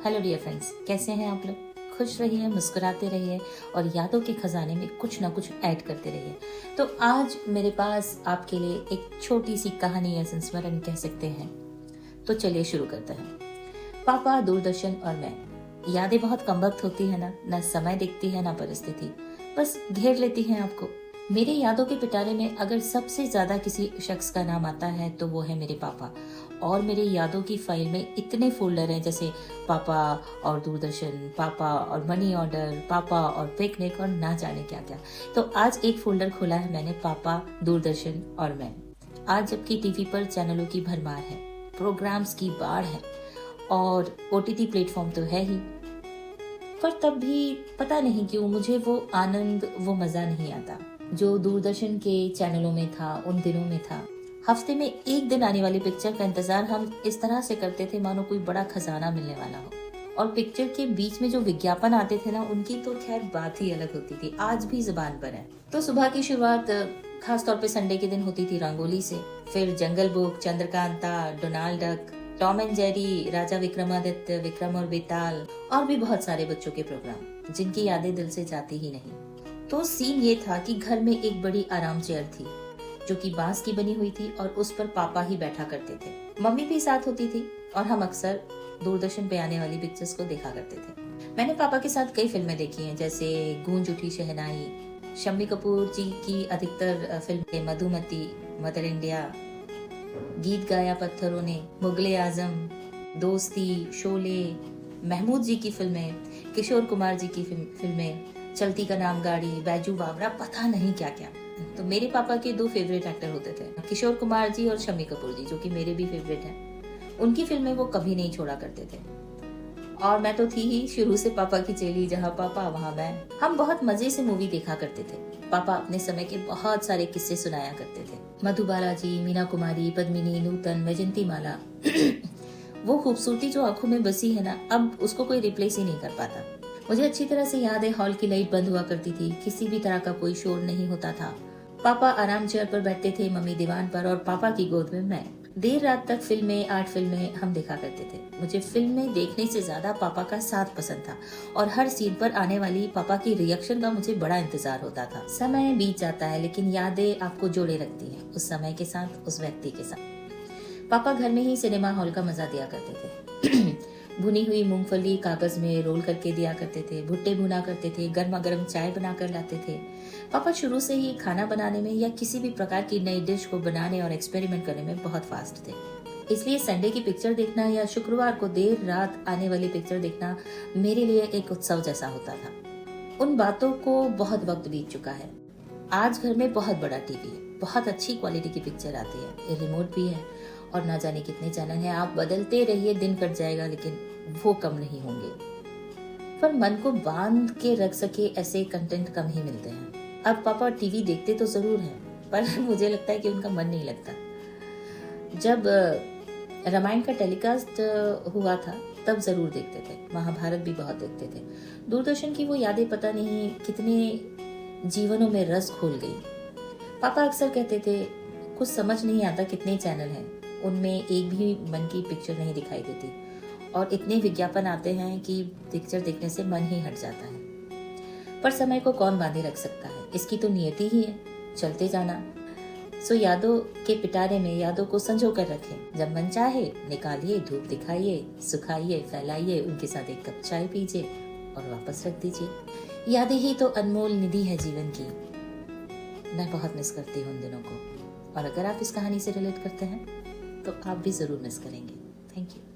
Hello dear friends, कैसे हैं आप लोग? खुश रहिए, मुस्कुराते रहिए और यादों के खजाने में कुछ ना कुछ ऐड करते रहिए। तो आज मेरे पास आपके लिए एक छोटी सी कहानी या संस्मरण कह सकते हैं। तो चलिए शुरू करते हैं। पापा, दूरदर्शन और मैं। यादें बहुत कम वक्त होती है ना समय दिखती है ना परिस्थिति, बस घेर लेती हैं आपको। मेरे यादों के पिटारे में अगर सबसे ज्यादा किसी शख्स का नाम आता है तो वो है मेरे पापा। और मेरे यादों की फाइल में इतने फोल्डर हैं, जैसे पापा और दूरदर्शन, पापा और मनी ऑर्डर, पापा और पिकनिक और ना जाने क्या क्या। तो आज एक फोल्डर खोला है मैंने, पापा, दूरदर्शन और मैं। आज जबकि टीवी पर चैनलों की भरमार है, प्रोग्राम्स की बाढ़ है और ओटीटी प्लेटफॉर्म तो है ही, पर तब भी पता नहीं क्यों मुझे वो आनंद, वो मजा नहीं आता जो दूरदर्शन के चैनलों में था, उन दिनों में था। हफ्ते में एक दिन आने वाली पिक्चर का इंतजार हम इस तरह से करते थे मानो कोई बड़ा खजाना मिलने वाला हो। और पिक्चर के बीच में जो विज्ञापन आते थे ना, उनकी तो खैर बात ही अलग होती थी, आज भी जुबान पर है। तो सुबह की शुरुआत खास तौर पे संडे के दिन होती थी रंगोली से, फिर jungle book, Chandrakanta, Donald Duck, Tom and Jerry, Raja Vikramaditya, Vikram और बेताल और भी बहुत सारे बच्चों के प्रोग्राम जिनकी यादें दिल से जाती ही नहीं। तो सीन ये था कि घर में एक बड़ी आराम चेयर थी जो कि बांस की बनी हुई थी और उस पर पापा ही बैठा करते थे। मम्मी भी साथ होती थी और हम अक्सर दूरदर्शन पे आने वाली पिक्चर्स को देखा करते थे। मैंने पापा के साथ कई फिल्में देखी हैं, जैसे गूंज उठी शहनाई, शम्मी कपूर जी की अधिकतर फिल्में, मधुमती, मदर इंडिया, गीत गाया पत्थरों ने, मुगले आजम, दोस्ती, शोले, महमूद जी की फिल्में, किशोर कुमार जी की फिल्में, चलती का नाम गाड़ी, बैजू बावरा, पता नहीं क्या क्या। तो मेरे पापा के दो फेवरेट एक्टर होते थे, किशोर कुमार जी और शम्मी कपूर जी, जो कि मेरे भी फेवरेट हैं। उनकी फिल्में वो कभी नहीं छोड़ा करते थे। और मैं तो थी ही शुरू से पापा की चेली, जहाँ पापा वहाँ मैं। हम बहुत मजे से मूवी देखा करते थे। पापा अपने समय के बहुत सारे किस्से सुनाया करते थे। मधुबाला जी, मीना कुमारी, पद्मिनी, नूतन, वैजंती माला वो खूबसूरती जो आंखों में बसी है ना, अब उसको कोई रिप्लेस ही नहीं कर पाता। मुझे अच्छी तरह से याद है, हॉल की लाइट बंद हुआ करती थी, किसी भी तरह का कोई शोर नहीं होता था। पापा आराम चेयर पर बैठते थे, मम्मी दीवान पर और पापा की गोद में मैं। देर रात तक फिल्में, आर्ट फिल्में हम देखा करते थे। मुझे फिल्में देखने से ज्यादा पापा का साथ पसंद था और हर सीन पर आने वाली पापा की रिएक्शन का मुझे बड़ा इंतजार होता था। समय बीत जाता है लेकिन यादें आपको जोड़े रखती हैं उस समय के साथ, उस व्यक्ति के साथ। पापा घर में ही सिनेमा हॉल का मजा दिया करते थे। भुनी हुई मूंगफली कागज में रोल करके दिया करते थे, भुट्टे भुना करते थे, गर्मा गर्म चाय बना कर लाते थे। पापा शुरू से ही खाना बनाने में या किसी भी प्रकार की नई डिश को बनाने और एक्सपेरिमेंट करने में बहुत फास्ट थे। इसलिए संडे की पिक्चर देखना या शुक्रवार को देर रात आने वाली पिक्चर देखना मेरे लिए एक उत्सव जैसा होता था। उन बातों को बहुत वक्त बीत चुका है। आज घर में बहुत बड़ा टीवी है, बहुत अच्छी क्वालिटी की पिक्चर आती है, रिमोट भी है और ना जाने कितने चैनल हैं। आप बदलते रहिए, दिन कट जाएगा लेकिन वो कम नहीं होंगे। पर मन को बांध के रख सके ऐसे कंटेंट कम ही मिलते हैं। अब पापा टीवी देखते तो जरूर हैं, पर मुझे लगता है कि उनका मन नहीं लगता। जब रामायण का टेलीकास्ट हुआ था तब जरूर देखते थे, महाभारत भी बहुत देखते थे। दूरदर्शन की वो यादें पता नहीं कितने जीवनों में रस घोल गई। पापा अक्सर कहते थे, कुछ समझ नहीं आता कितने चैनल हैं, उनमें एक भी मन की पिक्चर नहीं दिखाई देती और इतने विज्ञापन आते हैं कि पिक्चर देखने से मन ही हट जाता है। पर समय को कौन बांधे रख सकता है, इसकी तो नियति ही है, चलते जाना। सो यादों के पिटारे में यादों को संजो कर रखें। जब मन चाहे निकालिए, धूप दिखाइए, सुखाइए, फैलाइए, उनके साथ एक कप चाय पीजिए और वापस रख दीजिए। यादें ही तो अनमोल निधि है जीवन की। मैं बहुत मिस करती हूँ उन दिनों को और अगर आप इस कहानी से रिलेट करते हैं तो आप भी जरूर मिस करेंगे। Thank you.